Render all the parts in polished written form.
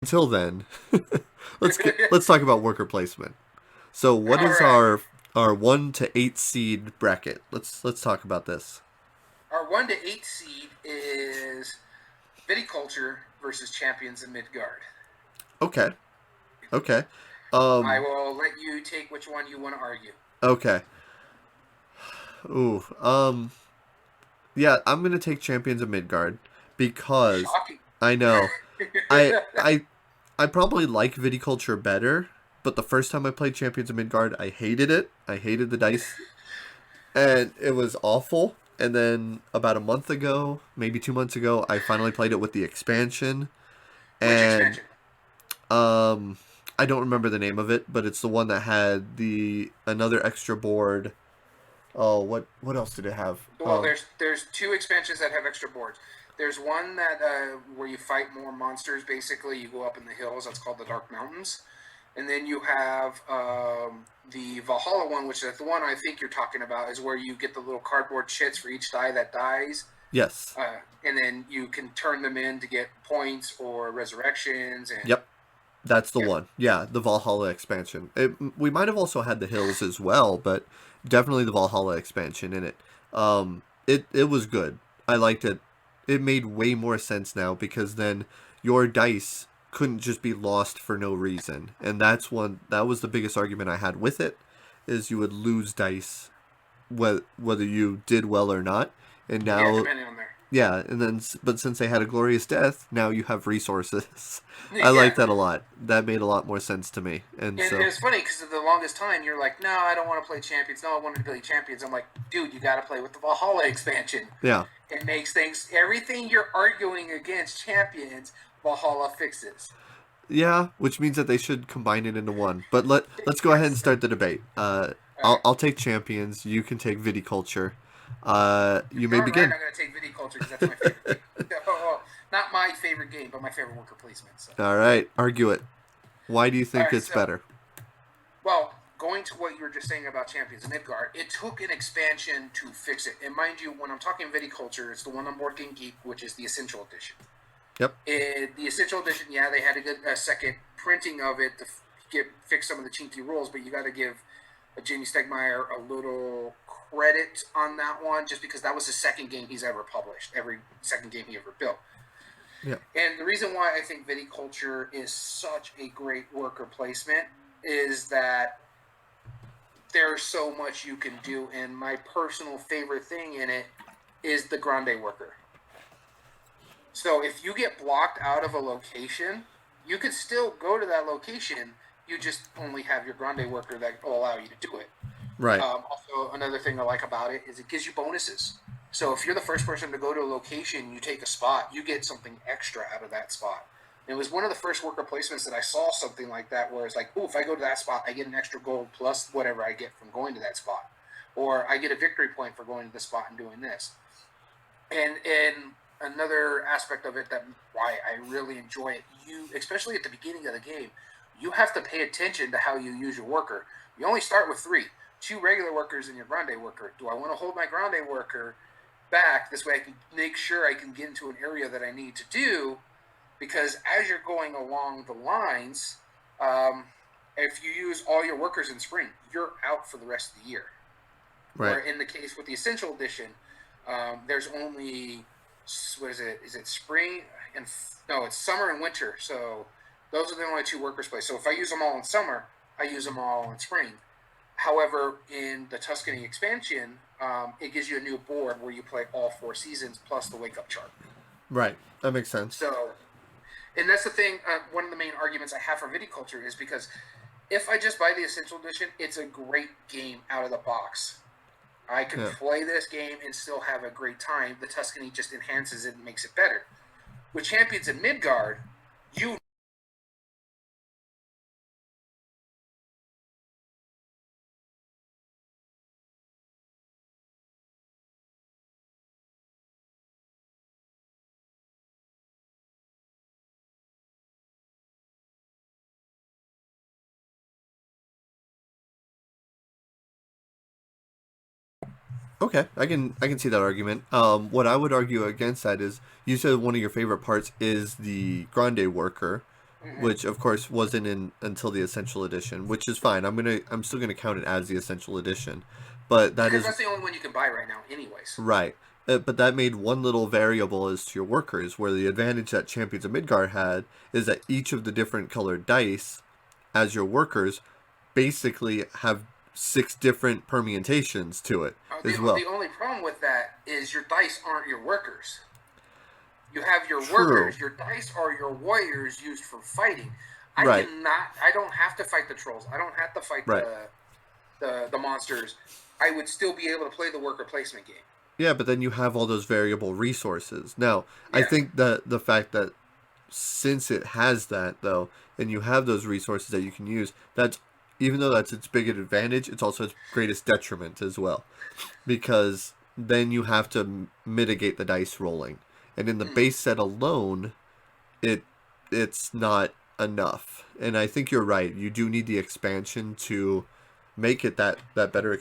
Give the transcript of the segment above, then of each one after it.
Until then, let's talk about worker placement. So, what All is right. our 1 to 8 seed bracket? Let's talk about this. Our 1 to 8 seed is Viticulture versus Champions in Midgard. Okay. Okay. I Um. will let you take which one you want to argue. Okay. Ooh. Yeah, I'm gonna take Champions of Midgard because Shocking. I know I I I probably like Viticulture better, but the first time I played Champions of Midgard, I hated it. I hated the dice, and it was awful. And then about a month ago, maybe 2 months ago, I finally played it with the expansion, Which and expansion? um, I don't remember the name of it, but it's the one that had the another extra board. Oh, what else did it have? Well, there's two expansions that have extra boards. There's one that where you fight more monsters. Basically, you go up in the hills. That's called the Dark Mountains. And then you have the Valhalla one, which is the one I think you're talking about, is where you get the little cardboard chits for each die that dies. Yes. And then you can turn them in to get points or resurrections. And Yep. That's the yeah, one. Yeah, the Valhalla expansion. We might have also had the hills as well, but definitely the Valhalla expansion in it. It was good. I liked it. It made way more sense now because then your dice couldn't just be lost for no reason, and that was the biggest argument I had with it, is you would lose dice whether you did well or not, and yeah, now depending on there. yeah, and then but since they had a glorious death, now you have resources. I like Yeah. that a lot. That made a lot more sense to me. And And so, it's funny because for the longest time you're like, no, I don't want to play champions. No, I wanted to play champions. I'm like, dude, you got to play with the Valhalla expansion. yeah. It makes things everything you're arguing against champions, Valhalla fixes. Yeah, which means that they should combine it into one. But let's go ahead and Yes. start the debate. All right. I'll take champions. You can take viticulture. You may Darn right, begin. I'm gonna take Viticulture because that's my favorite game. Well, not my favorite game, but my favorite worker placement. So, All right, argue it. Why do you all think right. it's So, better? well, going to what you were just saying about Champions of Midgard, it took an expansion to fix it. And mind you, when I'm talking Viticulture, it's the one on Board Game Geek, which is the Essential Edition. Yep. The Essential Edition, yeah, they had a second printing of it to fix some of the chinky rules, but you got to give Jamie Stegmaier a little credit on that one, just because that was the second game he's ever published, every second game he ever built. Yeah. And the reason why I think Viticulture is such a great worker placement is that there's so much you can do, and my personal favorite thing in it is the Grande worker. So if you get blocked out of a location, you could still go to that location. You just only have your Grande worker that will allow you to do it. Right. Also, another thing I like about it is it gives you bonuses. So if you're the first person to go to a location, you take a spot, you get something extra out of that spot. And it was one of the first worker placements that I saw something like that, where it's like, oh, if I go to that spot, I get an extra gold plus whatever I get from going to that spot, or I get a victory point for going to the spot and doing this. And another aspect of it that why I really enjoy it, you especially at the beginning of the game, you have to pay attention to how you use your worker. You only start with three, two regular workers and your grande worker. Do I want to hold my grande worker back this way? I can make sure I can get into an area that I need to do, because as you're going along the lines, if you use all your workers in spring, you're out for the rest of the year. Right. Where in the case with the essential edition, there's only what is it? Is it spring and no? It's summer and winter. So those are the only two workers play. So if I use them all in summer, I use them all in spring. However, in the Tuscany expansion, it gives you a new board where you play all 4 seasons plus the wake up chart. Right. That makes sense. So, and that's the thing. One of the main arguments I have for viticulture is because if I just buy the essential edition, it's a great game out of the box. I can Yeah. play this game and still have a great time. The Tuscany just enhances it and makes it better. With Champions in Midgard, you Okay, I can see that argument. What I would argue against that is you said one of your favorite parts is the grande worker. Mm-hmm. which of course wasn't in until the Essential Edition, which is fine. I'm still gonna count it as the Essential Edition, but that Because is that's the only one you can buy right now, anyways. right. But that made one little variable as to your workers, where the advantage that Champions of Midgard had is that each of the different colored dice, as your workers, basically have six different permutations to it as The well. only problem with that is your dice aren't your workers. You have your True. workers. Your dice are your warriors used for fighting. I Right. cannot. I don't have to fight the trolls. I don't have to fight Right. the monsters. I would still be able to play the worker placement game. Yeah, but then you have all those variable resources. Now, I Yeah. think that the fact that since it has that though, and you have those resources that you can use, that's even though that's its biggest advantage, it's also its greatest detriment as well, because then you have to mitigate the dice rolling, and in the Mm. base set alone, it it's not enough. And I think you're right. You do need the expansion to make it that better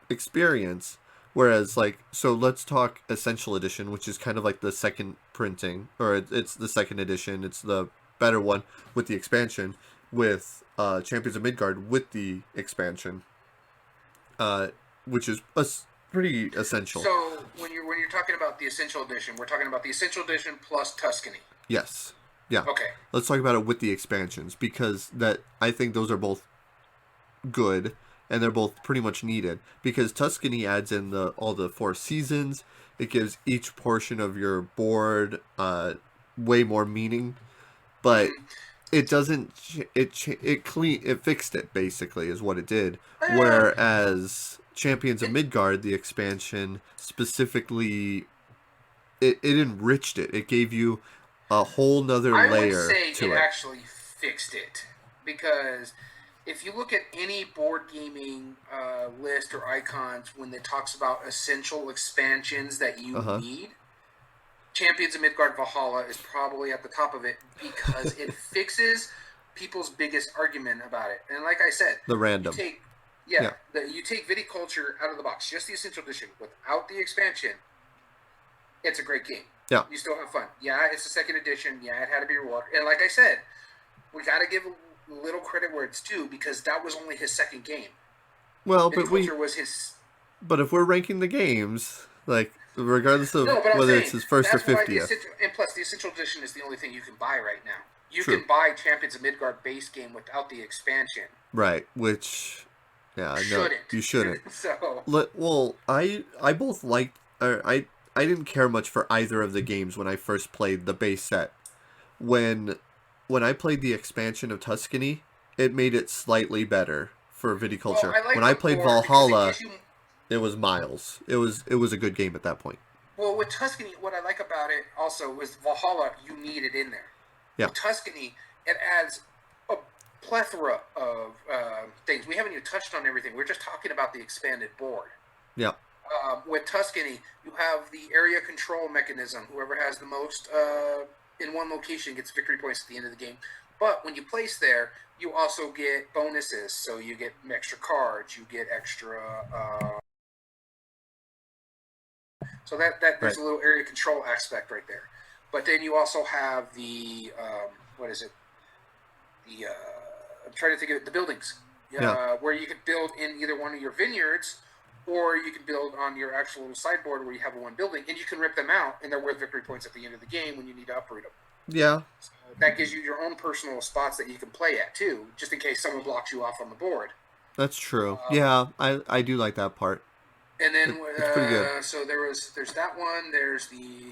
experience. Whereas, like, so let's talk Essential Edition, which is kind of like the second printing, or it's the second edition. It's the better one with the expansion, with Champions of Midgard with the expansion, uh, which is pretty essential. So when you're talking about the essential edition, we're talking about the essential edition plus Tuscany. Yes, yeah. Okay. Let's talk about it with the expansions because that I think those are both good and they're both pretty much needed because Tuscany adds in the all the four seasons. It gives each portion of your board way more meaning, but Mm-hmm. it doesn't. It fixed it basically is what it did. Uh, Whereas Champions of it, Midgard, the expansion specifically, it enriched it. It gave you a whole nother I would layer say it to it. actually fixed it because if you look at any board gaming list or icons when it talks about essential expansions that Uh you huh. need, Champions of Midgard Valhalla is probably at the top of it because it fixes people's biggest argument about it. And like I said, The you random. take yeah, Yeah. you take viticulture out of the box, just the essential edition without the expansion. It's a great game. Yeah. You still have fun. Yeah, it's the second edition. Yeah, it had to be reworked. And like I said, we got to give a little credit where it's due because that was only his second game. Well, Viticulture was his. but if we're ranking the games, like regardless of No, but I'm whether it's saying his first or that's why the 50th, essential. And plus, the essential edition is the only thing you can buy right now. You true, can buy Champions of Midgard base game without the expansion. right? Which, yeah, no, Shouldn't. you shouldn't. So Well, I both liked, or I didn't care much for either of the games when I first played the base set. When when I played the expansion of Tuscany, it made it slightly better for well, viticulture. I When liked I it played more because it Valhalla, gives you. it was miles. It was a good game at that point. Well, with Tuscany, what I like about it also was Valhalla. You need it in there. Yeah, With Tuscany, it adds a plethora of things. We haven't even touched on everything. We're just talking about the expanded board. yeah, With Tuscany, you have the area control mechanism. Whoever has the most in one location gets victory points at the end of the game. But when you place there, you also get bonuses. So you get extra cards, you get extra. So that there's right, a little area control aspect right there. But then you also have the what is it? The I'm trying to think of it, the buildings, yeah, where you could build in either one of your vineyards, or you can build on your actual sideboard where you have one building, and you can rip them out, and they're worth victory points at the end of the game when you need to uproot them. yeah. So that gives you your own personal spots that you can play at too, just in case someone blocks you off on the board. That's true. Um, Yeah, I do like that part. and then It's pretty good. so there's that one. There's the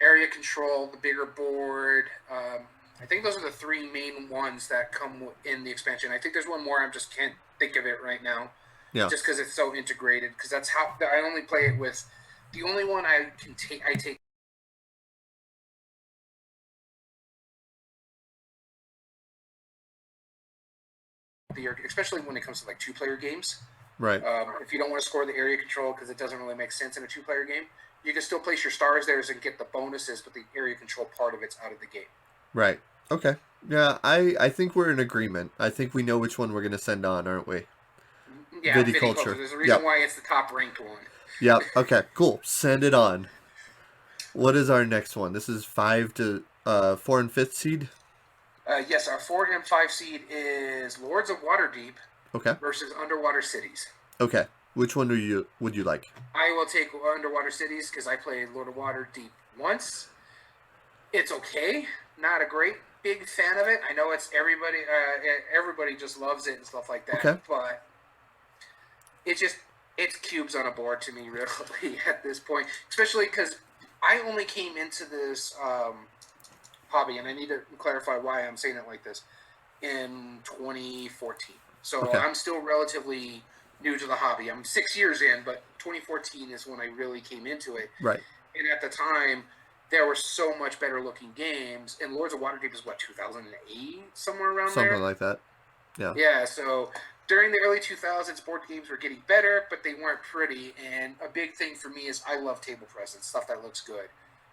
area control, the bigger board. I think those are the three main ones that come in the expansion. I think there's one more. I just can't think of it right now, Yeah, just because it's so integrated. Because that's how I only play it with. The only one I can take, I take especially when it comes to like two-player games. right, If you don't want to score the area control because it doesn't really make sense in a two-player game, you can still place your stars there and get the bonuses, but the area control part of it's out of the game. right. Okay. Yeah, I think we're in agreement. I think we know which one we're gonna send on, aren't we? Yeah, viticulture. Viticulture. There's a reason Yep. why it's the top ranked one. Yep. Okay. Cool. Send it on. What is our next one? This is 5 to Four and fifth seed. Yes, our 4 and 5 seed is Lords of Waterdeep Okay. versus Underwater Cities. Okay. Which one would you like? I will take Underwater Cities because I played Lord of Waterdeep once. It's okay, not a great big fan of it. I know it's everybody. Everybody just loves it and stuff like that, Okay. but it just it's cubes on a board to me really at this point, especially because I only came into this hobby, and I need to clarify why I'm saying it like this, in 2014. So Okay. I'm still relatively new to the hobby. I'm 6 years in, but 2014 is when I really came into it. Right. And at the time, there were so much better looking games. And Lords of Waterdeep is what, 2008, somewhere around Something there. like that. Yeah. Yeah. So during the early 2000s, board games were getting better, but they weren't pretty. And a big thing for me is I love table presence, stuff that looks good.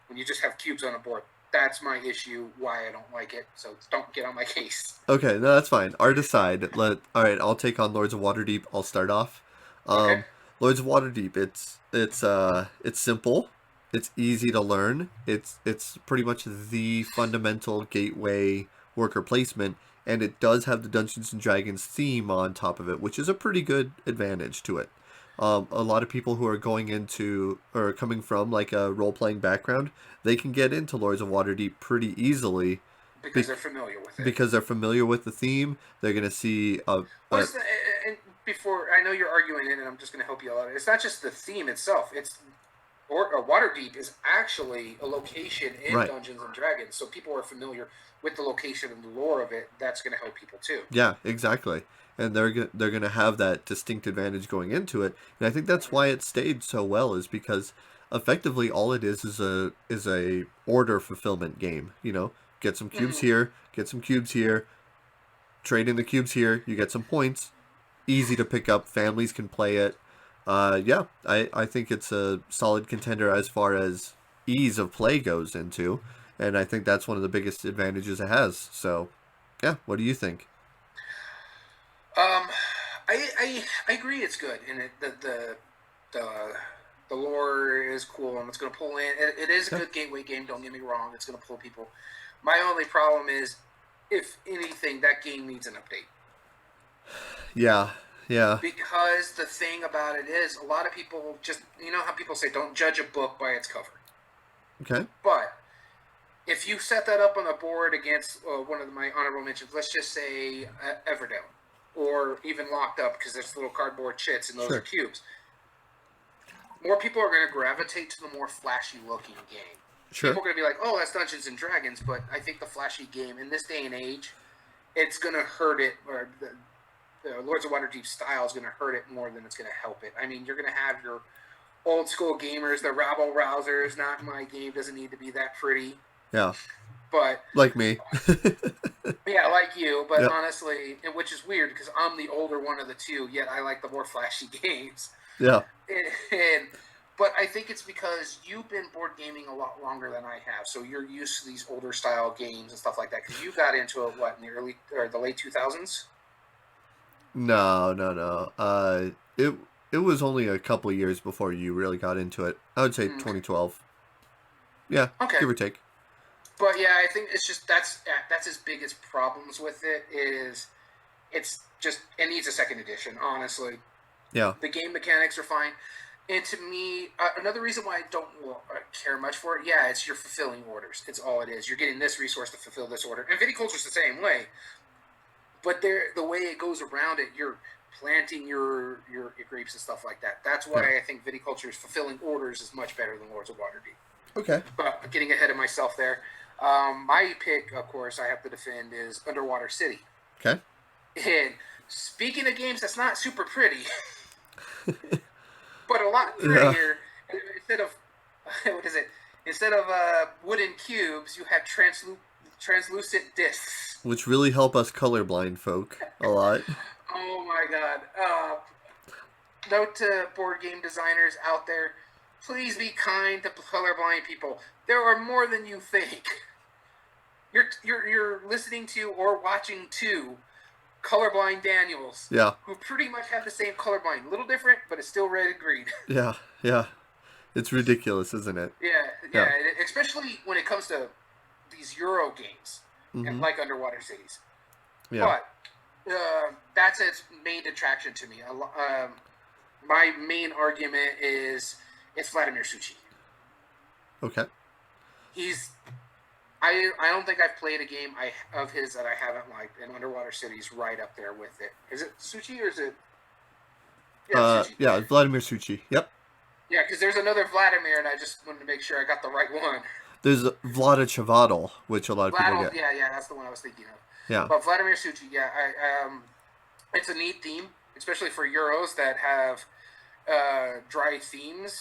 When you just have cubes on a board, that's my issue. Why I don't like it. So don't get on my case. Okay. No, that's fine. Art aside, all right. I'll take on Lords of Waterdeep. I'll start off. Okay. Lords of Waterdeep. It's simple. It's easy to learn. It's pretty much the fundamental gateway worker placement, and it does have the Dungeons and Dragons theme on top of it, which is a pretty good advantage to it. A lot of people who are going into or coming from like a role playing background, they can get into Lords of Waterdeep pretty easily Because be- they're familiar with it. because they're familiar with the theme. They're gonna see What a is the and before I know you're arguing it, and I'm just going to help you out. It's not just the theme itself. It's or Waterdeep is actually a location in right. Dungeons and Dragons, so people are familiar with the location and the lore of it. That's going to help people too. Yeah, exactly. And they're gonna have that distinct advantage going into it, and I think that's why it stayed so well is because effectively all it is a order fulfillment game. You know, get some cubes Mm-hmm. here, get some cubes here, trade in the cubes here, you get some points. Easy to pick up. Families can play it. Yeah, I think it's a solid contender as far as ease of play goes into, and I think that's one of the biggest advantages it has. So, yeah, what do you think? Um, I agree. It's good, and the the lore is cool, and it's going to pull in. It is a Okay. good gateway game. Don't get me wrong. It's going to pull people. My only problem is, if anything, that game needs an update. Yeah, yeah, Because the thing about it is, a lot of people just, you know how people say, don't judge a book by its cover. okay, But if you set that up on the board against one of my honorable mentions, let's just say Everdell, or even Locked Up, because there's little cardboard chits and those are sure, cubes, more people are going to gravitate to the more flashy looking game. People sure, are going to be like, oh, that's Dungeons and Dragons, but I think the flashy game in this day and age, it's going to hurt it, or the Lords of Waterdeep style is going to hurt it more than it's going to help it. I mean, you're going to have your old school gamers, the rabble rousers. Not my game doesn't need to be that pretty, yeah, but like me. yeah, like you. But Yep, honestly, and which is weird because I'm the older one of the two, yet I like the more flashy games. yeah, And but I think it's because you've been board gaming a lot longer than I have, so you're used to these older style games and stuff like that. Because you got into it what in the early or the late 2000s? no, no, no. It was only a couple years before you really got into it. I would say Okay. 2012. Yeah, Okay. give or take. But yeah, I think it's just that's his biggest problems with it is it's just it needs a second edition. Honestly, Yeah, the game mechanics are fine, and to me, another reason why I don't care much for it, yeah, it's you're fulfilling orders. It's all it is. You're getting this resource to fulfill this order, and viticulture's the same way. But the way it goes around it, you're planting your grapes and stuff like that. That's yeah. why I think viticulture is fulfilling orders is much better than Lords of Waterdeep. Okay. But getting ahead of myself there. My pick, of course, I have to defend is Underwater City. Okay. And speaking of games that's not super pretty, but a lot Yeah. prettier, instead of what is it? Instead of wooden cubes, you have translucent discs. Which really help us colorblind folk a lot. Oh my god! Note to board game designers out there: please be kind to colorblind people. There are more than you think. You're listening to or watching to colorblind Daniels, Yeah, who pretty much have the same colorblind, a little different, but it's still red and green. yeah, yeah. It's ridiculous, isn't it? Yeah, yeah. Yeah, Especially when it comes to these Euro games and Mm-hmm. like Underwater Cities. Yeah. But that's its main attraction to me. My main argument is it's Vladimir Suchi. Okay. He's I don't think I've played a game of his that I haven't liked, and Underwater City's right up there with it. Is it Suchi or is it? Yeah, it's Suchi. Yeah, Vladimir Suchi. Yep. Yeah, because there's another Vladimir, and I just wanted to make sure I got the right one. There's Vlada Chivadl, which a lot of people Vladimir, get. yeah, that's the one I was thinking of. Yeah. But Vladimir Suchi, yeah, it's a neat theme, especially for Euros that have dry themes.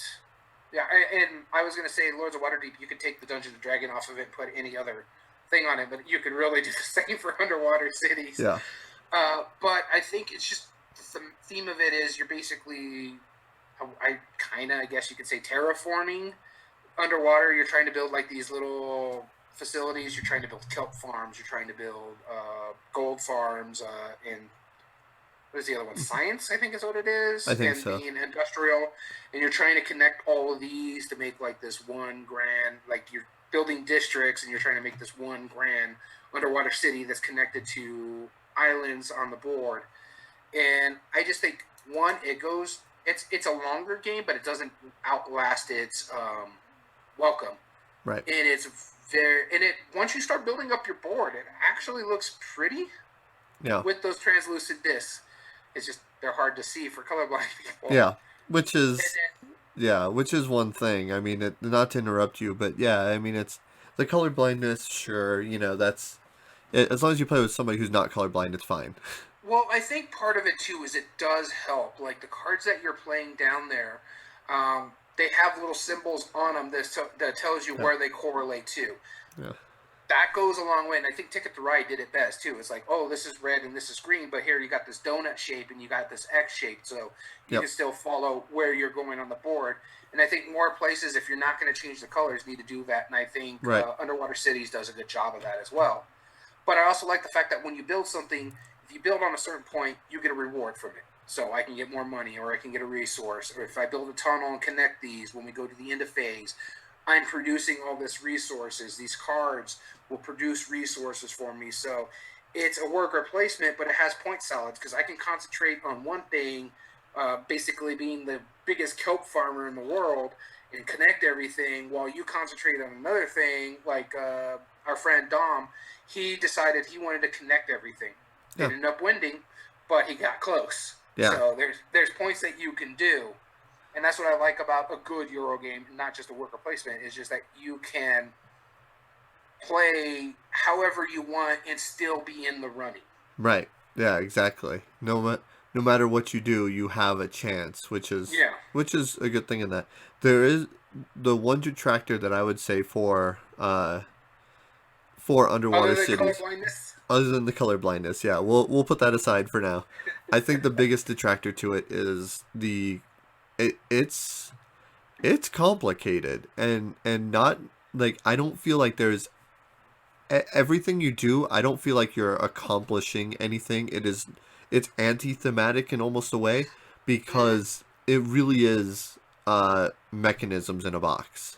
Yeah, and I was gonna say Lords of Waterdeep, you could take the Dungeon and Dragon off of it and put any other thing on it, but you could really do the same for Underwater Cities. Yeah. But I think it's just the theme of it is you're basically, I kind of, I guess you could say, terraforming underwater. You're trying to build like these little facilities. You're trying to build kelp farms. You're trying to build gold farms, and what is the other one? Science, I think is what it is, I think and so. being industrial. And you're trying to connect all of these to make like this one grand, like you're building districts, and you're trying to make this one grand underwater city that's connected to islands on the board. And I just think one, it goes. It's a longer game, but it doesn't outlast its welcome. Right. And it's very and it once you start building up your board, it actually looks pretty Yeah. with those translucent discs. It's just they're hard to see for colorblind people. Yeah. Which And is which is one thing. I mean, not to interrupt you, but yeah, I mean, it's the color blindness. Sure, that's as long as you play with somebody who's not colorblind, it's fine. well, I think part of it too is it does help. Like the cards that you're playing down there, they have little symbols on them that tells you Yeah. where they correlate to. Yeah. That goes a long way. And I think Ticket to Ride did it best too. It's like, oh, this is red and this is green, but here you got this donut shape and you got this X shape, so you Yep. can still follow where you're going on the board. And I think more places, if you're not going to change the colors, need to do that. And I think Right. Underwater Cities does a good job of that as well. But I also like the fact that when you build something, if you build on a certain point, you get a reward from it. So I can get more money, or I can get a resource, or if I build a tunnel and connect these when we go to the end of phase, I'm producing all this resources. These cards will produce resources for me. So it's a worker placement, but it has point salads because I can concentrate on one thing, basically being the biggest kelp farmer in the world, and connect everything while you concentrate on another thing. Like our friend Dom, he decided he wanted to connect everything. It Yeah. ended up winning, but he got close. Yeah. So there's points that you can do, and that's what I like about a good Euro game, not just a worker placement. Is just that you can play however you want and still be in the running. Right. Yeah. Exactly. No matter what you do, you have a chance, Yeah. which is a good thing in that. There is the one detractor that I would say for Other underwater than cities, colorblindness. other than the color blindness. Yeah, we'll put that aside for now. I think the biggest detractor to it is it's complicated and not like I don't feel like there's everything you do. I don't feel like you're accomplishing anything. It's anti-thematic in almost a way Mm, because it really is mechanisms in a box.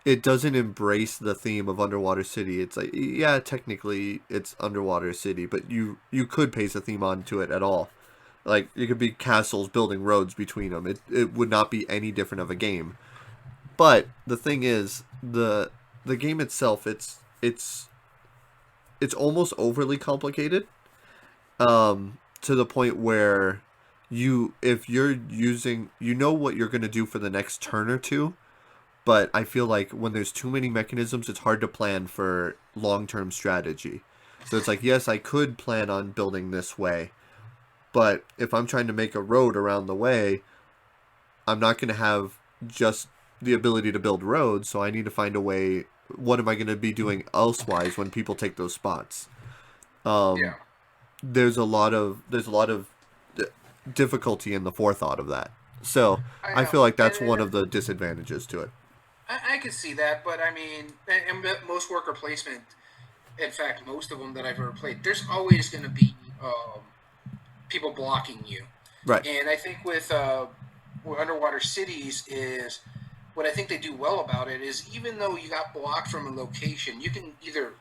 It doesn't embrace the theme of underwater city. It's like, yeah, technically it's underwater city, but you could paste a theme onto it at all. Like it could be castles building roads between them. It would not be any different of a game. But the thing is, the game itself, it's almost overly complicated. To the point where if you're using, what you're gonna do for the next turn or two, but I feel like when there's too many mechanisms, it's hard to plan for long term strategy. So it's like, yes, I could plan on building this way, but if I'm trying to make a road around the way, I'm not going to have just the ability to build roads, so I need to find a way. What am I going to be doing elsewise when people take those spots? yeah. There's a lot of difficulty in the forethought of that. So I I know, feel like and that's one of the disadvantages to it. I can see that. But I mean, and most worker placement, in fact, most of them that I've ever played, there's always going to be people blocking you. Right. And I think with underwater cities is what I think they do well about it is even though you got blocked from a location, you can either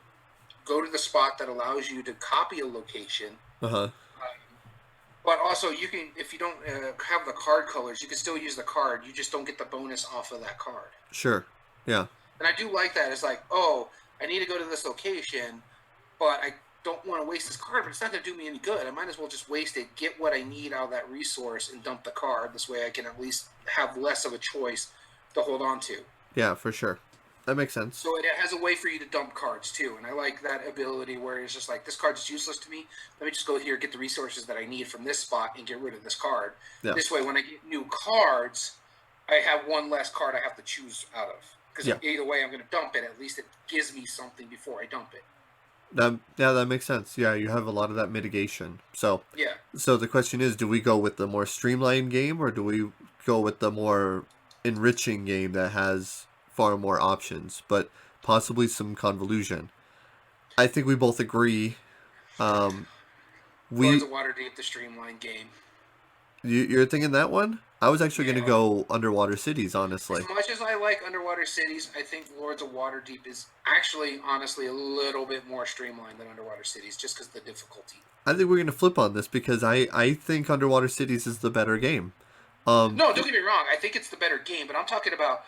go to the spot that allows you to copy a location, Uh huh. but also you can, if you don't have the card colors, you can still use the card. You just don't get the bonus off of that card. Sure. Yeah. And I do like that. It's like, oh, I need to go to this location, but I don't want to waste this card, but it's not going to do me any good. I might as well just waste it, get what I need out of that resource, and dump the card. This way I can at least have less of a choice to hold on to. Yeah, for sure. That makes sense. So it has a way for you to dump cards too, and I like that ability where it's just like this card is useless to me. Let me just go here, get the resources that I need from this spot, and get rid of this card. Yeah. This way, when I get new cards, I have one less card I have to choose out of. Because Yeah. either way, I'm going to dump it. At least it gives me something before I dump it. That makes sense. Yeah, you have a lot of that mitigation. So Yeah. so the question is, do we go with the more streamlined game or do we go with the more enriching game that has far more options, but possibly some convolution? I think we both agree. Um, Lords we of Waterdeep, the streamlined game. you're thinking that one? I was actually going to Yeah. go Underwater Cities, As honestly. much as I like Underwater Cities, I think Lords of Waterdeep is actually, honestly, a little bit more streamlined than Underwater Cities, just because of the difficulty. I think we're going to flip on this because I think Underwater Cities is the better game. No, don't get me wrong. I think it's the better game, but I'm talking about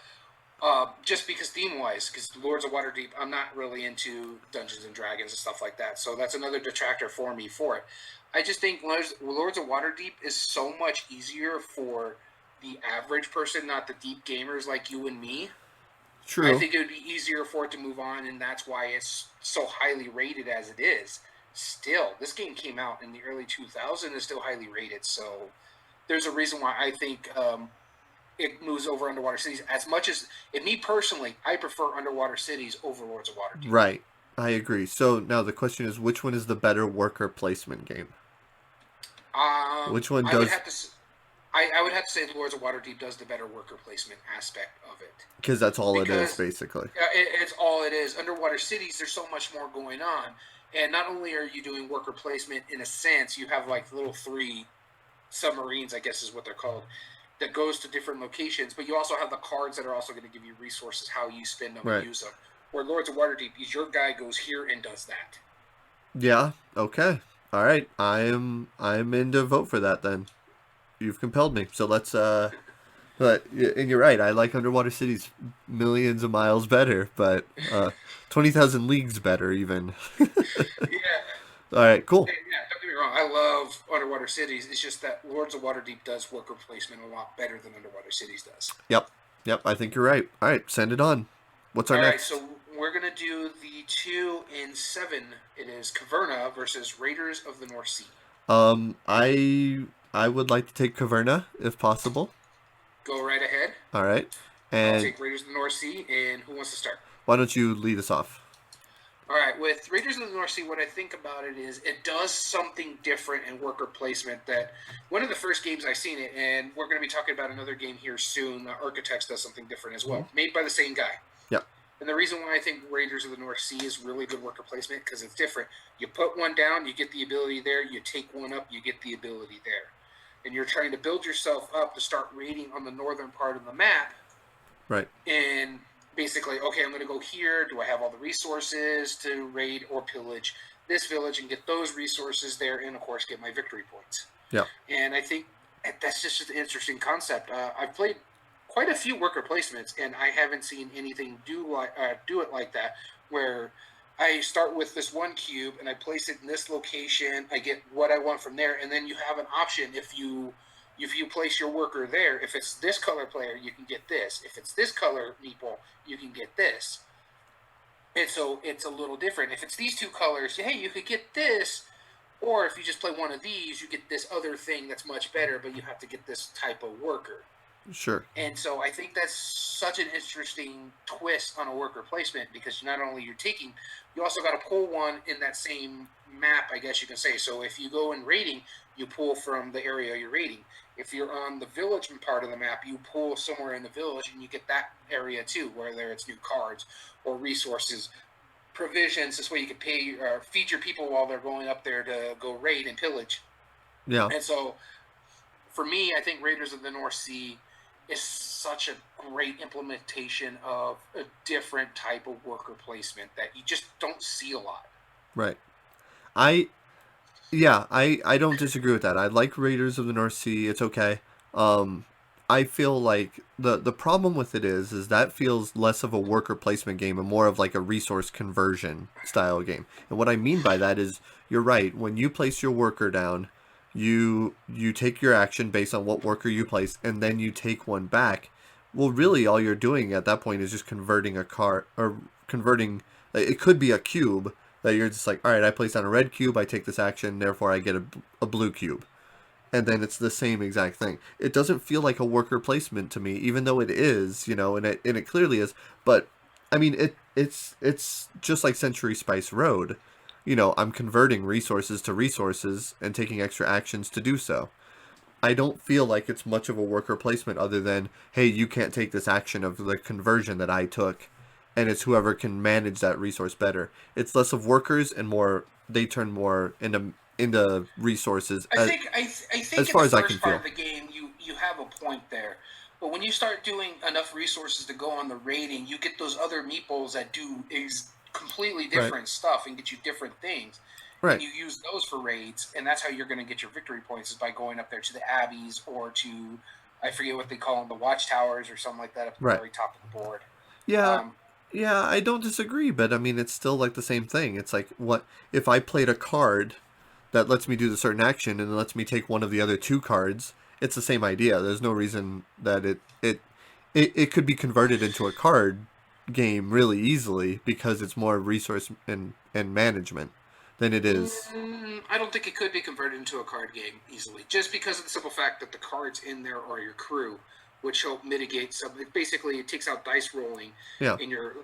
just because theme wise, because Lords of Waterdeep, I'm not really into Dungeons and Dragons and stuff like that. So that's another detractor for me for it. I just think Lords of Waterdeep is so much easier for the average person, not the deep gamers like you and me. I True. think it would be easier for it to move on, and that's why it's so highly rated as it is. Still, this game came out in the early 2000s and is still highly rated. So there's a reason why I think it moves over Underwater Cities. As much as, and me personally, I prefer Underwater Cities over Lords of Waterdeep. Right. I agree. So now the question is, which one is the better worker placement game? Which one I would does? have to. I would have to say Lords of Waterdeep does the better worker placement aspect of it Because that's all it is, because basically. it's all it is. Underwater Cities, there's so much more going on, and not only are you doing worker placement in a sense, you have like little three submarines, I guess is what they're called, that goes to different locations, but you also have the cards that are also going to give you resources, how you spend them and Right. use them. Where Lords of Waterdeep is your guy goes here and does that. Yeah. Okay. All right. I'm in to vote for that then. You've compelled me. So let's but and you're right. I like Underwater Cities millions of miles better, but 20,000 leagues better even. Yeah, All right. Cool. yeah. Don't get me wrong. I love Underwater Cities. It's just that Lords of Waterdeep does worker placement a lot better than Underwater Cities does. Yep. Yep. I think you're right. All right. Send it on. What's our All right, next? so we're gonna do the 2 and 7. It is Caverna versus Raiders of the North Sea. I would like to take Caverna if possible. Go right ahead. All right. I'll And take Raiders of the North Sea. And who wants to start? why don't you lead us off? All right, with Raiders of the North Sea, what I think about it is it does something different in worker placement. That one of the first games I've seen it, and we're going to be talking about another game here soon. Architects does something different as well, made by the same guy. Yep. And the reason why I think Raiders of the North Sea is really good worker placement because it's different. You put one down, you get the ability there. You take one up, you get the ability there. And you're trying to build yourself up to start raiding on the northern part of the map. Right. And basically, okay, I'm going to go here. Do I have all the resources to raid or pillage this village and get those resources there, and of course get my victory points? Yeah. And I think that's just an interesting concept. I've played quite a few worker placements, and I haven't seen anything do it like that, where I start with this one cube and I place it in this location. I get what I want from there, and then you have an option if you place your worker there. If it's this color player, you can get this. If it's this color meeple, you can get this. And so it's a little different. If it's these two colors, hey, you could get this. Or if you just play one of these, you get this other thing that's much better, but you have to get this type of worker. Sure. And so I think that's such an interesting twist on a worker placement because not only you're taking, you also got to pull one in that same map, I guess you can say. So if you go in raiding, you pull from the area you're raiding. If you're on the village part of the map, you pull somewhere in the village and you get that area too, whether it's new cards or resources, provisions. This way you can pay or feed your people while they're going up there to go raid and pillage. Yeah. And so for me, I think Raiders of the North Sea is such a great implementation of a different type of worker placement that you just don't see a lot. Right. I Yeah, I don't disagree with that. I like Raiders of the North Sea. It's okay. Um, I feel like the problem with it is that feels less of a worker placement game and more of like a resource conversion style game. And what I mean by that is you're right. When you place your worker down, you take your action based on what worker you place, and then you take one back. Well, really, all you're doing at that point is just converting a car or converting. It could be a cube that you're just like, all right, I place down a red cube, I take this action, therefore I get a blue cube. And then it's the same exact thing. It doesn't feel like a worker placement to me, even though it is, and it clearly is. But I mean, it's just like Century Spice Road. I'm converting resources to resources and taking extra actions to do so. I don't feel like it's much of a worker placement other than, hey, you can't take this action of the conversion that I took, and it's whoever can manage that resource better. It's less of workers and more they turn more into resources I as think in far the as I can first part of feel. the game you have a point there, but when you start doing enough resources to go on the rating, you get those other meeples that do completely Right. different stuff and get you different things, and Right. you use those for raids, and that's how you're going to get your victory points is by going up there to the abbeys or to I forget what they call them, the watchtowers or something like that up at the Right. very top of the board. Yeah. Um, Yeah, I don't disagree, but I mean it's still like the same thing. It's like what if I played a card that lets me do the certain action and lets me take one of the other two cards. It's the same idea. There's no reason that it could be converted into a card game really easily because it's more resource and management than it is. I don't think it could be converted into a card game easily, just because of the simple fact that the cards in there are your crew, which help mitigate some. Basically, it takes out dice rolling Yeah. in your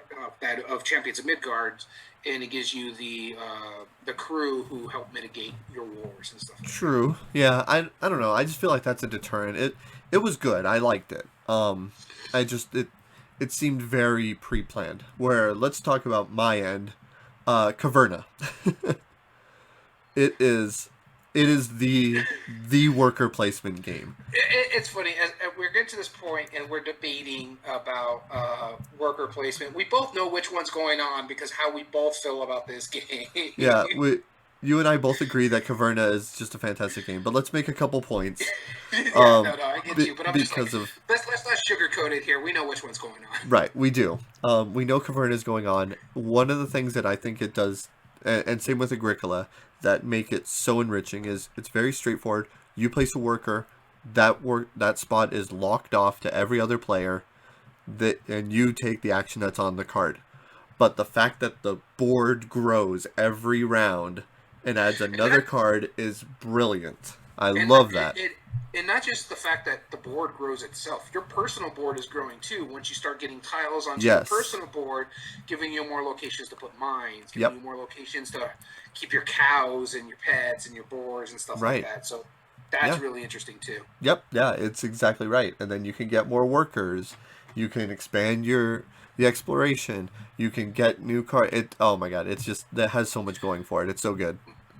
that of champions and midgards, and it gives you the crew who help mitigate your wars and stuff like that. True. Yeah, I don't know. I just feel like that's a deterrent. It was good. I liked it. I just it seemed very pre-planned. Where let's talk about my end. Caverna. It is the worker placement game. It's funny as we're getting to this point and we're debating about worker placement. We both know which one's going on because how we both feel about this game. Yeah, you and I both agree that Caverna is just a fantastic game. But let's make a couple points. Yeah, no, I get you, but I'm just like, Because of let's not sugarcoat it here. We know which one's going on. right, we do. We know Caverna is going on. One of the things that I think it does, and same with Agricola, that make it so enriching is it's very straightforward. You place a worker, that spot is locked off to every other player, and you take the action that's on the card. But the fact that the board grows every round and adds And another that card is brilliant. I and love that. and not just the fact that the board grows itself. Your personal board is growing too. Once you start getting tiles onto your Yes. personal board, giving you more locations to put mines, giving Yep. you more locations to keep your cows and your pets and your boars and stuff like Right. that. So that's Yeah. really interesting too. Yep. Yeah. It's exactly right. And then you can get more workers. You can expand the exploration. You can get new card. It. Oh my god! It's just that has so much going for it. It's so good.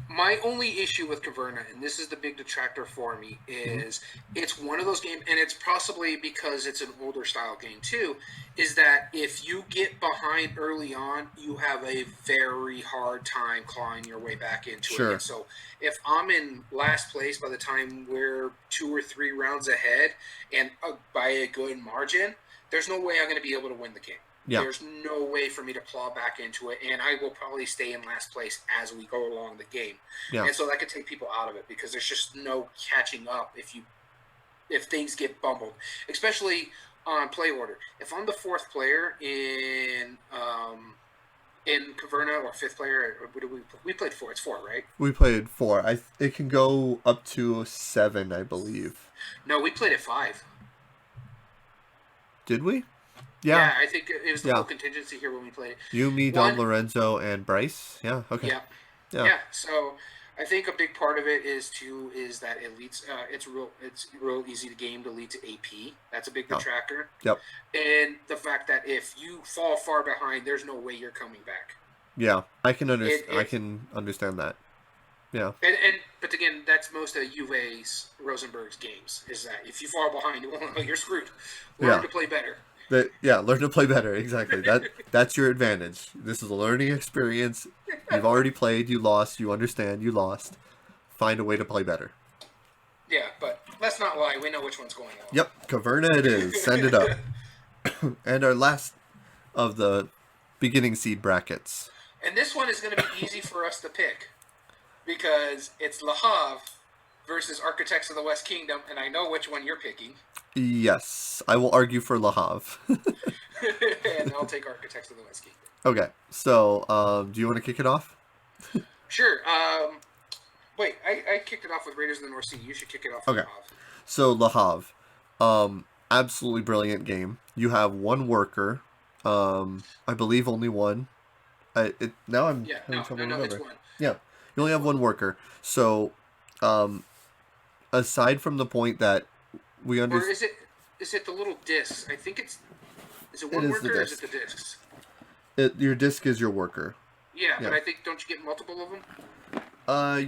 My only issue with Caverna, and this is the big detractor for me, Hmm. is it's one of those games, and it's possibly because it's an older style game too, is that if you get behind early on, you have a very hard time clawing your way back into it again. Sure. So if I'm in last place by the time we're 2 or 3 rounds ahead, and by a good margin, there's no way I'm going to be able to win the game. Yeah. There's no way for me to claw back into it, and I will probably stay in last place as we go along the game. Yeah. And so that could take people out of it because there's just no catching up if things get bumbled, especially on play order. If I'm the fourth player in Caverna or fifth player, or what do we played four? It's four, right? We played four. It can go up to seven, I believe. No, we played at five. Did we? Yeah. Yeah, I think it was the Yeah. full contingency here when we played it. You, me, Don One, Lorenzo, and Bryce. Yeah. Okay. yeah, Yeah. yeah. So I think a big part of it is that it leads. It's real easy to game to lead to AP. That's a big Yeah. detractor, Yep. and the fact that if you fall far behind, there's no way you're coming back. Yeah. I can It understand. I it can understand that. Yeah. And but again, that's most of Juve's Rosenberg's games. Is that if you fall behind, you're screwed. Learn Yeah. to play better. Learn to play better. Exactly. That's your advantage. This is a learning experience. You've already played. You lost. You understand. You lost. Find a way to play better. Yeah, but let's not lie. We know which one's going Yep. Caverna it is. Send it up. on. And our last of the beginning seed brackets. And this one is going to be easy for us to pick because it's Le Havre versus Architects of the West Kingdom, and I know which one you're picking. Yes, I will argue for Le Havre. And I'll take Architects of the West Kingdom. Okay, so do you want to kick it off? Sure. Wait, I kicked it off with Raiders of the North Sea. You should kick it off with Okay, Le Havre. so Le Havre, absolutely brilliant game. You have one worker, I believe only one. Now I'm Yeah, having trouble no, it's remembering. one. Yeah, you only have one worker. So, aside from the point that we Or understand, is it the little discs? I think it's is it it one is the worker or is it disc. the discs? Your disc is your worker. Yeah, Yeah. but I think don't you get multiple of them?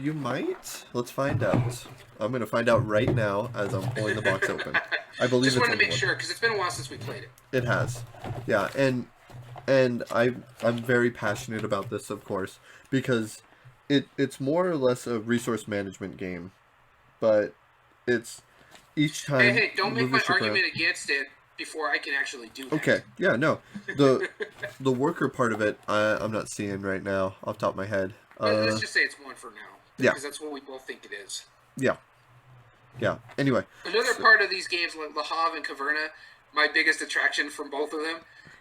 You might. Let's find out. I'm gonna find out right now as I'm pulling the box open. I believe Just it's wanted to only make one. sure because it's been a while since we played it. It has. Yeah, and I'm very passionate about this, of course, because it's more or less a resource management game, but it's each Hey, time hey, don't make move your my ship around. argument against it before I can actually do that. Okay, yeah, no, the the worker part of it I'm not seeing right now off the top of my head. Let's just say it's one for now Yeah, because that's what we both think it is. yeah, yeah. Anyway, Another so, part of these games, like Le Havre and Caverna, my biggest attraction from both of them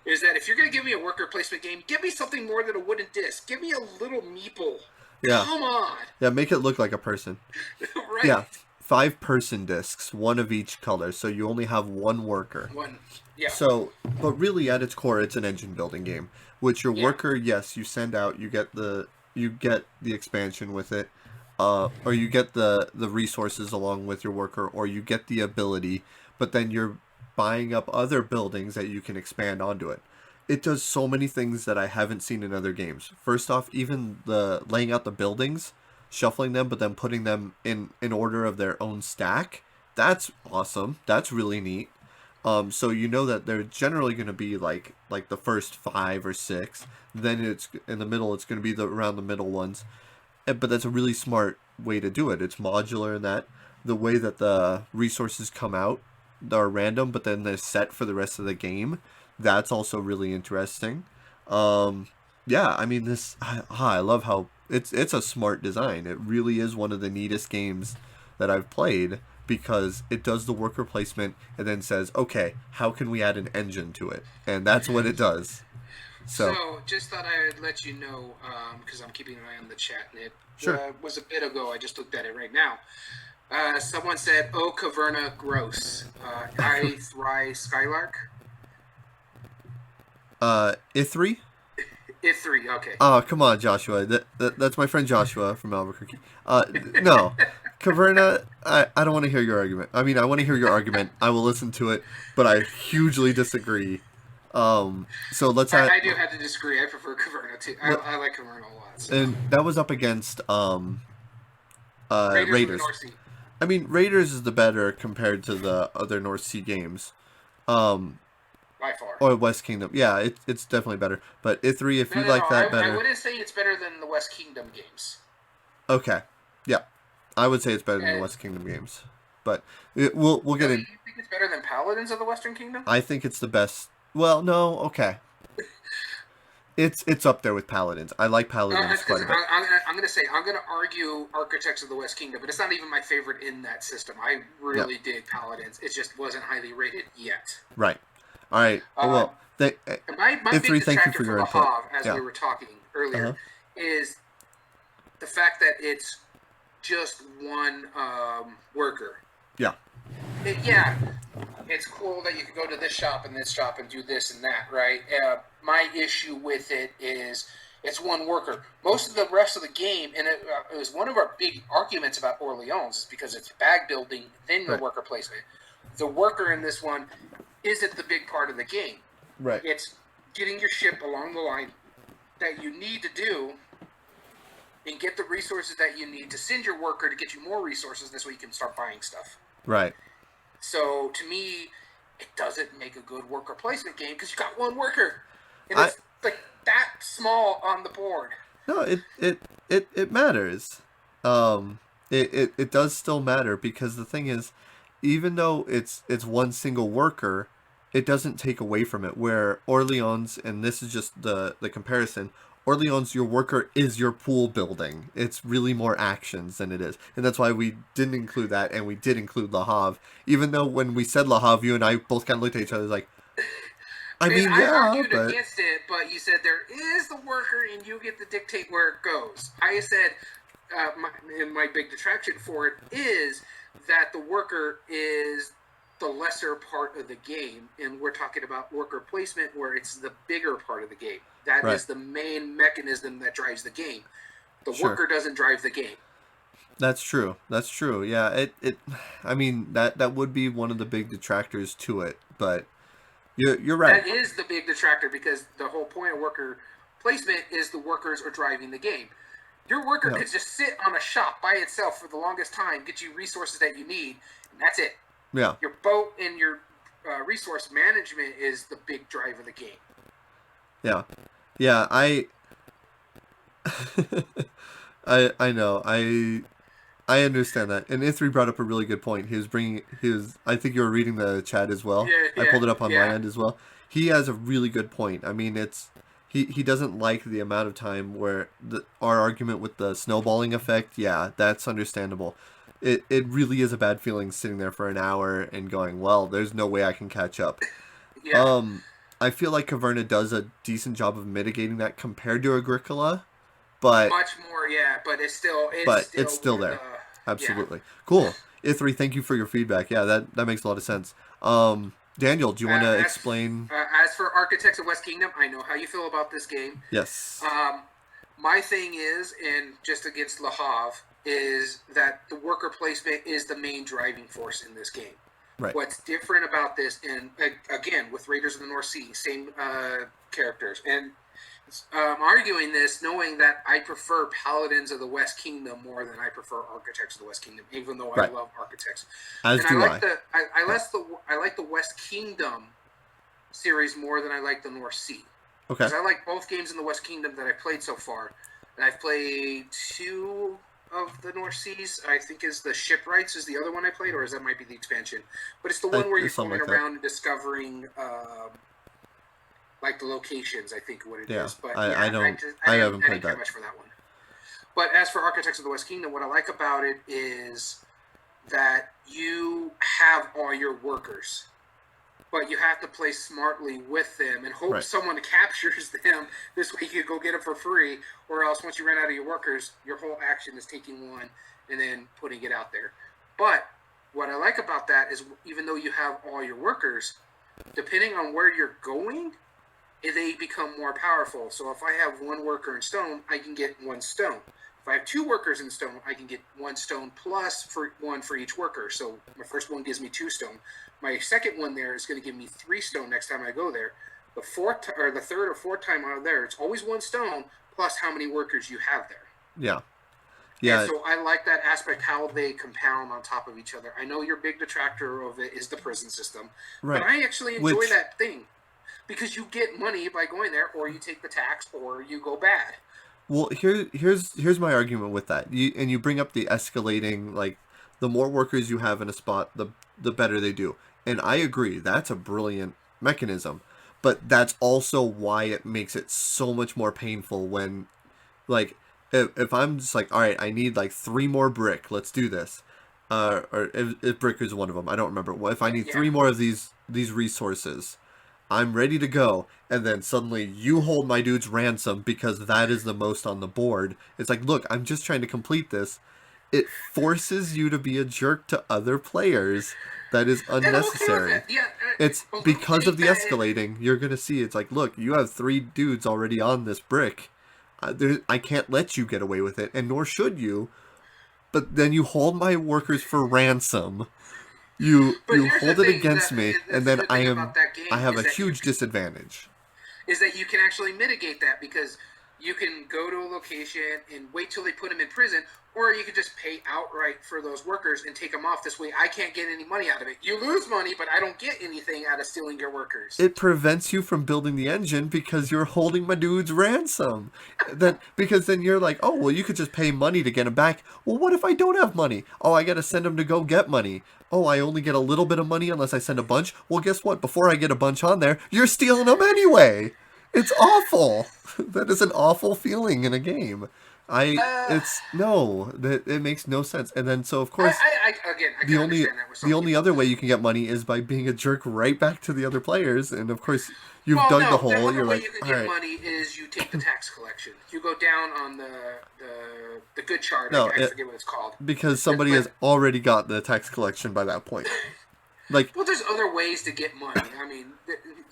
is that if you're going to give me a worker placement game, give me something more than a wooden disc. Give me a little meeple. yeah, Come on. yeah. Make it look like a person. Right. Yeah, 5 person discs, one of each color, so you only have one worker. One. Yeah. So, but really at its core, it's an engine building game. Which your Yeah. worker, yes, you send out, you get the expansion with it, or you get the resources along with your worker, or you get the ability, but then you're buying up other buildings that you can expand onto it. It does so many things that I haven't seen in other games. First off, even the laying out the buildings, shuffling them, but then putting them in order of their own stack. That's awesome. That's really neat. So you know that they're generally going to be like the first 5 or 6. Then it's in the middle. It's going to be around the middle ones. But that's a really smart way to do it. It's modular in that the way that the resources come out are random, but then they're set for the rest of the game. That's also really interesting. Yeah, I mean I love how it's a smart design. It really is one of the neatest games that I've played because it does the worker placement and then says, okay, how can we add an engine to it? And that's what it does. So, So, just thought I'd let you know, because I'm keeping an eye on the chat, and it sure. was a bit ago. I just looked at it right now. Someone said, "Oh, Caverna, gross." I thrive Skylark. Ithri? Ithri, okay. Oh, come on, Joshua. That's my friend Joshua from Albuquerque. No. Caverna, I don't want to hear your argument. I mean, I want to hear your argument. I will listen to it, but I hugely disagree. So let's add, I do have to disagree. I prefer Caverna too. I like Caverna a lot. So. and that was up against Raiders of the Raiders. North Sea, I mean, Raiders is the better compared to the other North Sea games. Um, by far. or West Kingdom. Yeah, it's definitely better. But Ithri, if you No. like that I better, wouldn't say it's better than the West Kingdom games. okay, yeah, I would say it's better than the West Kingdom games. But we'll get Really, in. you think it's better than Paladins of the Western Kingdom? I think it's the best. Well, no, okay. It's up there with Paladins. I like Paladins quite a bit. I'm going to say I'm going to argue Architects of the West Kingdom, but it's not even my favorite in that system. I really dig Paladins. It just wasn't highly rated yet. Right. All right. Well, my Ithri, big thank you detractor for your Le input. Havre, as Yeah. we were talking earlier, Uh-huh. is the fact that it's just one worker. Yeah. Yeah, it's cool that you can go to this shop and do this and that, right? My issue with it is it's one worker. Most of the rest of the game, and it was one of our big arguments about Orleans, is because it's bag building, then the Right. worker placement. The worker in this one isn't the big part of the game. Right. It's getting your ship along the line that you need to do and get the resources that you need to send your worker to get you more resources. This way you can start buying stuff. Right. So to me, it doesn't make a good worker placement game because you got one worker, and I it's like that small on the board. No, it matters. Um, it does still matter because the thing is, even though it's one single worker, it doesn't take away from it. Where Orleans, and this is just the comparison. Orleans, your worker is your pool building. It's really more actions than it is, and that's why we didn't include that, and we did include Le Havre. Even though when we said Le Havre, you and I both kind of looked at each other like, I And mean, I yeah, argued but against it, but you said there is the worker, and you get to dictate where it goes. I said, my big detraction for it is that the worker is the lesser part of the game, and we're talking about worker placement, where it's the bigger part of the game. That right, is the main mechanism that drives the game. The sure. worker doesn't drive the game. That's true. That's true. Yeah, it I mean that would be one of the big detractors to it, but you're right. That is the big detractor because the whole point of worker placement is the workers are driving the game. Your worker Yeah. could just sit on a shop by itself for the longest time, get you resources that you need, and that's it. Yeah. Your boat and your resource management is the big drive of the game. Yeah. Yeah, I know. I understand that. And Ithri brought up a really good point. He was bringing his I think you were reading the chat as well. Yeah, I yeah, pulled it up on my yeah, end as well. He has a really good point. I mean, it's he doesn't like the amount of time where our argument with the snowballing effect, yeah, that's understandable. It really is a bad feeling sitting there for an hour and going, well, there's no way I can catch up. yeah. Um, I feel like Caverna does a decent job of mitigating that compared to Agricola, but Much more, yeah. But it's but it's still still one of the there. yeah. Absolutely. Cool. Ithri, thank you for your feedback. Yeah, that makes a lot of sense. Daniel, do you want to Uh, as explain? as for Architects of West Kingdom, I know how you feel about this game. Yes. Um, my thing is, and just against Le Havre, is that the worker placement is the main driving force in this game. Right. What's different about this, and again with Raiders of the North Sea, same characters, and arguing this, knowing that I prefer Paladins of the West Kingdom more than I prefer Architects of the West Kingdom, even though I Right. love Architects, As and I do like I. the I Yeah. less the I like the West Kingdom series more than I like the North Sea Okay. because I like both games in the West Kingdom that I've played so far, and I've played two of the North Seas. I think is the Shipwrights is the other one I played, or is that might be the expansion? But it's the one where you're It's something going like that. around and discovering like the locations. I think what it Yeah. is, but I yeah, don't. I haven't I played didn't care that. much for that one. But as for Architects of the West Kingdom, what I like about it is that you have all your workers, but you have to play smartly with them and hope Right. someone captures them. This way you can go get them for free, or else once you run out of your workers, your whole action is taking one and then putting it out there. But what I like about that is even though you have all your workers, depending on where you're going, they become more powerful. So if I have one worker in stone, I can get one stone. If I have two workers in stone, I can get one stone plus for one for each worker. So my first one gives me two stone. My second one there is going to give me three stone next time I go there. The fourth or the third or fourth time out there, it's always one stone plus how many workers you have there. Yeah. And Yeah. so I like that aspect how they compound on top of each other. I know your big detractor of it is the prison system, but Right. I actually enjoy Which that thing because you get money by going there, or you take the tax, or you go bad. Well, here's my argument with that. You bring up the escalating, like the more workers you have in a spot, the better they do. And I agree, that's a brilliant mechanism. But that's also why it makes it so much more painful when, like, if I'm just like, all right, I need like three more brick, let's do this. Or if brick is one of them, I don't remember. Well, if I need Yeah. three more of these resources, I'm ready to go, and then suddenly you hold my dude's ransom because that is the most on the board. It's like, look, I'm just trying to complete this. It forces you to be a jerk to other players that is And I'm okay with unnecessary. it. Yeah. It's because of Take the that. escalating, you're going to see it's like, look, you have three dudes already on this brick. I can't let you get away with it, and nor should you. But then you hold my workers for ransom. But You here's the hold it thing against me, and that's a then good thing about that I game have a huge is disadvantage. that you can actually mitigate that because You can go to a location and wait till they put them in prison, or you can just pay outright for those workers and take them off. This way, I can't get any money out of it. You lose money, but I don't get anything out of stealing your workers. It prevents you from building the engine because you're holding my dude's ransom. Because then you're like, oh, well, you could just pay money to get him back. Well, what if I don't have money? Oh, I got to send him to go get money. Oh, I only get a little bit of money unless I send a bunch. Well, guess what? Before I get a bunch on there, you're stealing them anyway. It's awful. That is an awful feeling in a game. It's no, that it makes no sense. And then so of course Again, I the can only understand that with some the only people. other way you can get money is by being a jerk right back to the other players. And of course you've Well, dug the no, the hole. other You're way like, you can all get right, money is you take the tax collection. You go down on the good chart. no, I forget what it's called. because somebody has But already got the tax collection by that point. Like, well, there's other ways to get money. I mean,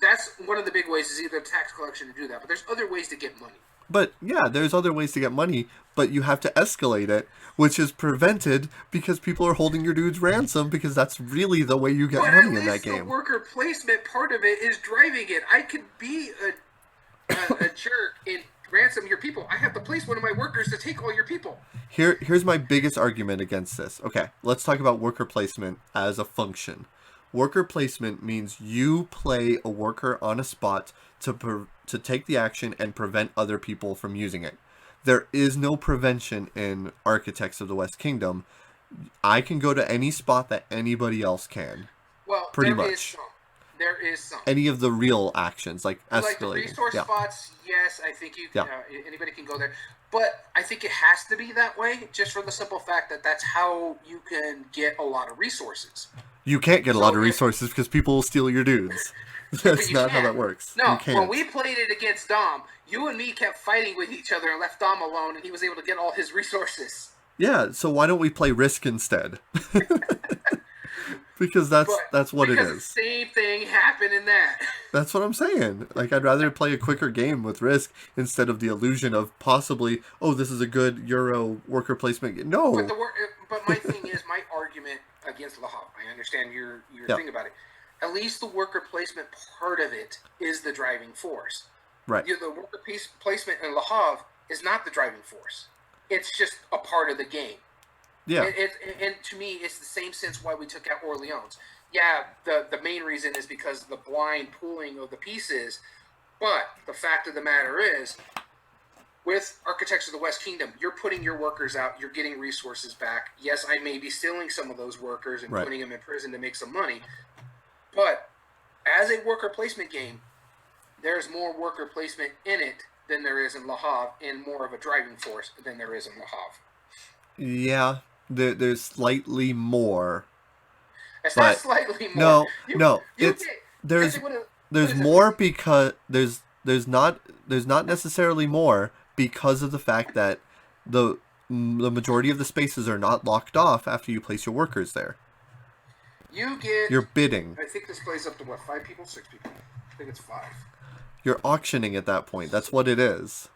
that's one of the big ways is either tax collection to do that. But there's other ways to get money. but yeah, there's other ways to get money, but you have to escalate it, which is prevented because people are holding your dude's ransom because that's really the way you get But at money in that least the game. worker placement part of it is driving it. I could be a jerk and ransom your people. I have to place one of my workers to take all your people. Here's my biggest argument against this. Okay, let's talk about worker placement as a function. Worker placement means you play a worker on a spot to take the action and prevent other people from using it. There is no prevention in Architects of the West Kingdom. I can go to any spot that anybody else can. Well, Pretty there is much. some. There is some. Any of the real actions, like Like the escalating. resource Yeah. spots, yes, I think you can, Yeah. anybody can go there. But I think it has to be that way, just for the simple fact that that's how you can get a lot of resources. You can't get a So lot of if- resources because people will steal your dudes. But That's you not how can't. that works. No, You can't. when we played it against Dom, you and me kept fighting with each other and left Dom alone, and he was able to get all his resources. Yeah, so why don't we play Risk instead? Because that's what it because is. The same thing happened in that. That's what I'm saying. Like, I'd rather play a quicker game with Risk instead of the illusion of possibly, oh, this is a good Euro worker placement game. No. But my thing is, my argument against Lahab, I understand your thing about it. At least the worker placement part of it is the driving force. Right. The worker placement in Le Havre is not the driving force. It's just a part of the game. Yeah. And to me, it's the same sense why we took out Orleans. Yeah, the main reason is because of the blind pooling of the pieces. But the fact of the matter is, with Architects of the West Kingdom, you're putting your workers out, you're getting resources back. Yes, I may be stealing some of those workers and Right. putting them in prison to make some money. But as a worker placement game, there's more worker placement in it than there is in Le Havre, and more of a driving force than there is in Le Havre. Yeah. There's slightly more. It's But not slightly more. No, You- no. you It's get- there's I think what there's is it? more because there's not necessarily more because of the fact that the majority of the spaces are not locked off after you place your workers there. You get. You're bidding. I think this plays up to what, 5 people, 6 people. I think it's 5. You're auctioning at that point. That's what it is.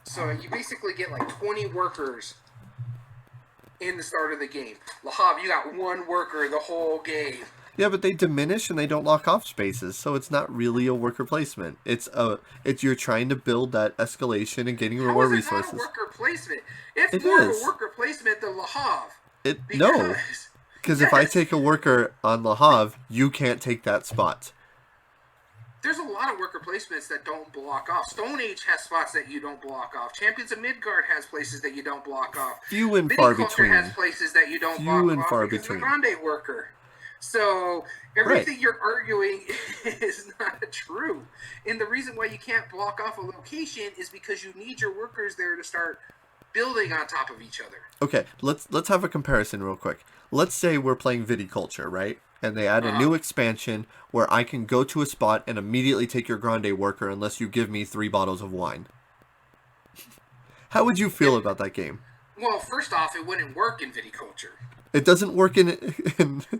So you basically get like 20 workers in the start of the game. Le Havre, you got 1 worker the whole game. Yeah, but they diminish and they don't lock off spaces, so it's not really a worker placement. It's you're trying to build that escalation and getting How more is it resources. not a worker placement? It's It more is. of a worker placement than Le Havre. No, because if I Yes. take a worker on Le Havre, you can't take that spot. There's a lot of worker placements that don't block off. Stone Age has spots that you don't block off. Champions of Midgard has places that you don't block off. Few and far Viticulture between. has places that you don't Few block and off far because between. of the Grande worker. So everything you're arguing is not true. And the reason why you can't block off a location is because you need your workers there to start building on top of each other. Okay, let's have a comparison real quick. Let's say we're playing Viticulture, right? And they add a new expansion where I can go to a spot and immediately take your Grande worker unless you give me 3 bottles of wine. How would you feel about that game? Well, first off, it wouldn't work in Viticulture. It doesn't work in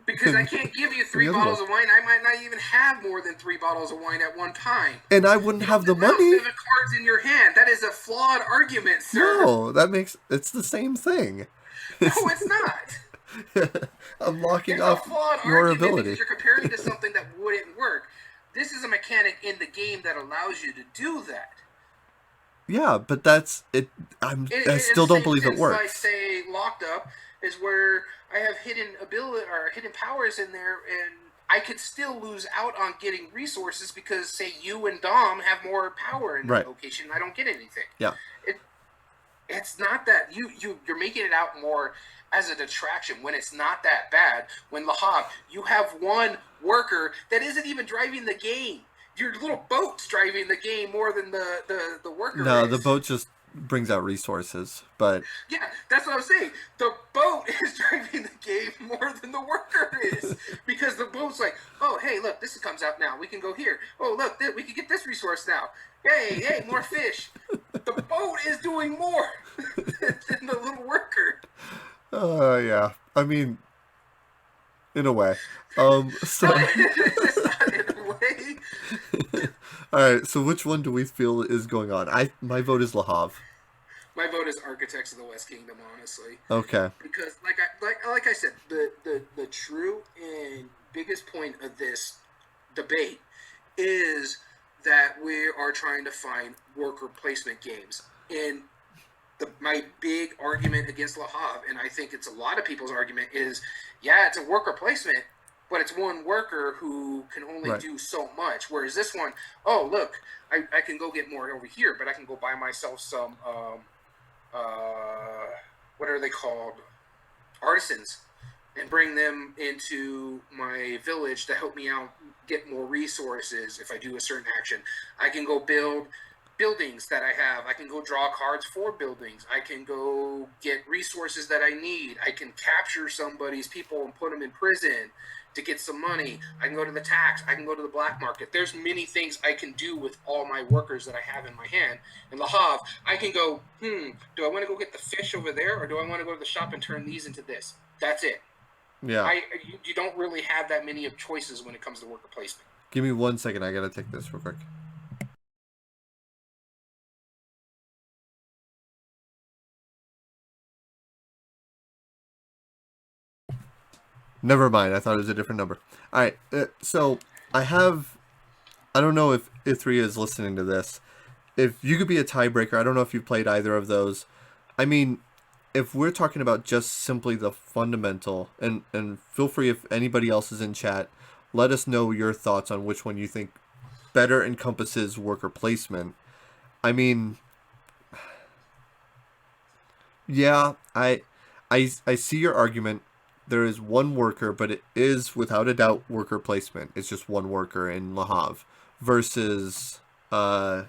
Because I can't give you 3 the other bottles one. of wine. I might not even have more than 3 bottles of wine at one time. And I wouldn't have the You don't money. have 7 cards in your hand. That is a flawed argument, sir. No, it's the same thing. No, it's not. I'm locking It's a off flawed your argument ability. because you're comparing to something that wouldn't work. This is a mechanic in the game that allows you to do that. Yeah, but that's it. I In the still don't same believe it sense, like works. say locked up is where I have hidden ability or hidden powers in there, and I could still lose out on getting resources because say you and Dom have more power in that Right. location, and I don't get anything. Yeah. It it's not that you're making it out more as a detraction when it's not that bad. When Lahav, you have one worker that isn't even driving the game. Your little boat's driving the game more than the worker No, the is. boat just brings out resources, but Yeah, that's what I'm saying. The boat is driving the game more than the worker is because the boat's like, oh hey, look, this comes out now. We can go here. Oh look, we can get this resource now. Hey, more fish. The boat is doing more than the little worker. yeah. I mean, in a way. No, So it's not in a way. all right. So which one do we feel is going on? My vote is Lahav. My vote is Architects of the West Kingdom, honestly, Okay. because like I said, the true and biggest point of this debate is that we are trying to find worker placement games. And my big argument against La Havre, and I think it's a lot of people's argument, is yeah, it's a worker placement, but it's one worker who can only Right. do so much. Whereas this one, oh, look, I can go get more over here, but I can go buy myself some, what are they called? Artisans and bring them into my village to help me out get more resources if I do a certain action. I can go build buildings that I have. I can go draw cards for buildings. I can go get resources that I need. I can capture somebody's people and put them in prison to get some money. I can go to the tax. I can go to the black market. There's many things I can do with all my workers that I have in my hand. In Le Havre, I can go, do I want to go get the fish over there or do I want to go to the shop and turn these into this? That's it. Yeah. You don't really have that many of choices when it comes to worker placement. Give me 1 second. I gotta take this real quick. Never mind. I thought it was a different number. All right. So I have. I don't know if Ithria is listening to this. If you could be a tiebreaker, I don't know if you've played either of those. I mean, if we're talking about just simply the fundamental, and feel free if anybody else is in chat, let us know your thoughts on which one you think better encompasses worker placement. I mean, yeah, I see your argument. There is one worker, but it is without a doubt worker placement. It's just one worker in Le Havre versus uh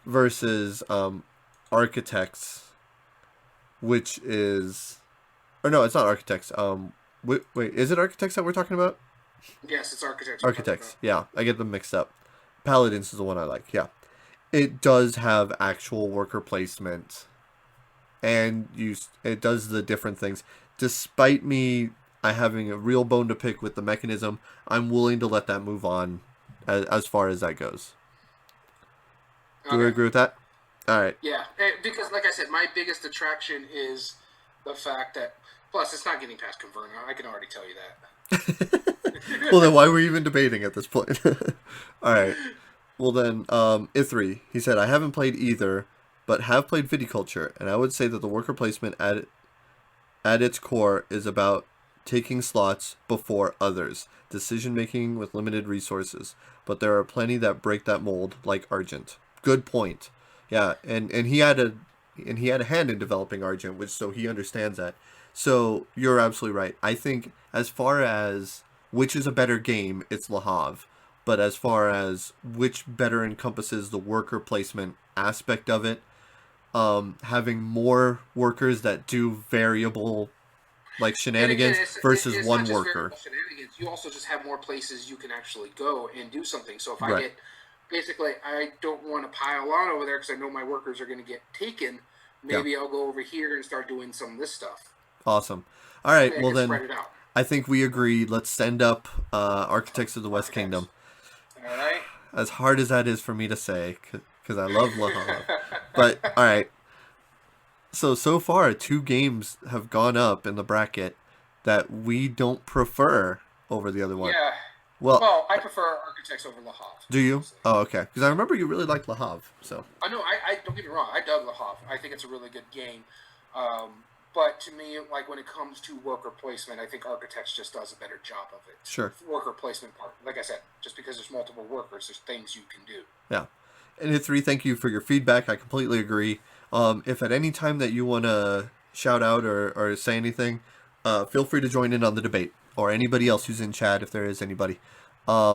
versus architects, which is or no, it's not architects. Wait, is it architects that we're talking about? Yes, it's architects we're talking about. Architects. Yeah, I get them mixed up. Paladins is the one I like. Yeah, it does have actual worker placement, and it does the different things. Despite me, I having a real bone to pick with the mechanism, I'm willing to let that move on, as far as that goes. Do we Okay. agree with that? All right. Yeah, because like I said, my biggest attraction is the fact that. Plus, it's not getting past Converna. I can already tell you Well, that. then why were we even debating at this point? All right. Well, then, Ithri, he said, I haven't played either, but have played Viticulture, and I would say that the worker placement at its core is about taking slots before others, decision making with limited resources. But there are plenty that break that mold, like Argent. Good point. Yeah, and he had a hand in developing Argent, which so he understands that. So you're absolutely right. I think as far as which is a better game, it's Le Havre. But as far as which better encompasses the worker placement aspect of it, having more workers that do variable like And again, shenanigans versus it's not one just worker. variable shenanigans. You also just have more places you can actually go and do something. So if I Right. get, basically, I don't want to pile on over there because I know my workers are going to get taken. Yeah. Maybe I'll go over here and start doing some of this stuff. Awesome. All right. I Well can then, spread it out. I think we agreed. Let's send up Architects of the West Architects. Kingdom. All right. As hard as that is for me to say, because I love Lahav. But all right. So far, two games have gone up in the bracket that we don't prefer over the other one. Yeah. Well, Well, I prefer Architects over Le Havre, do you? honestly. Oh, okay. Because I remember you really liked Le Havre. So I know. I don't get me wrong. I dug Le Havre. I think it's a really good game. But to me, like when it comes to worker placement, I think Architects just does a better job of it. sure. Worker placement part, like I said, just because there's multiple workers, there's things you can do. Yeah. And hit three, thank you for your feedback. I completely agree. If at any time that you want to shout out or say anything, feel free to join in on the debate or anybody else who's in chat if there is anybody.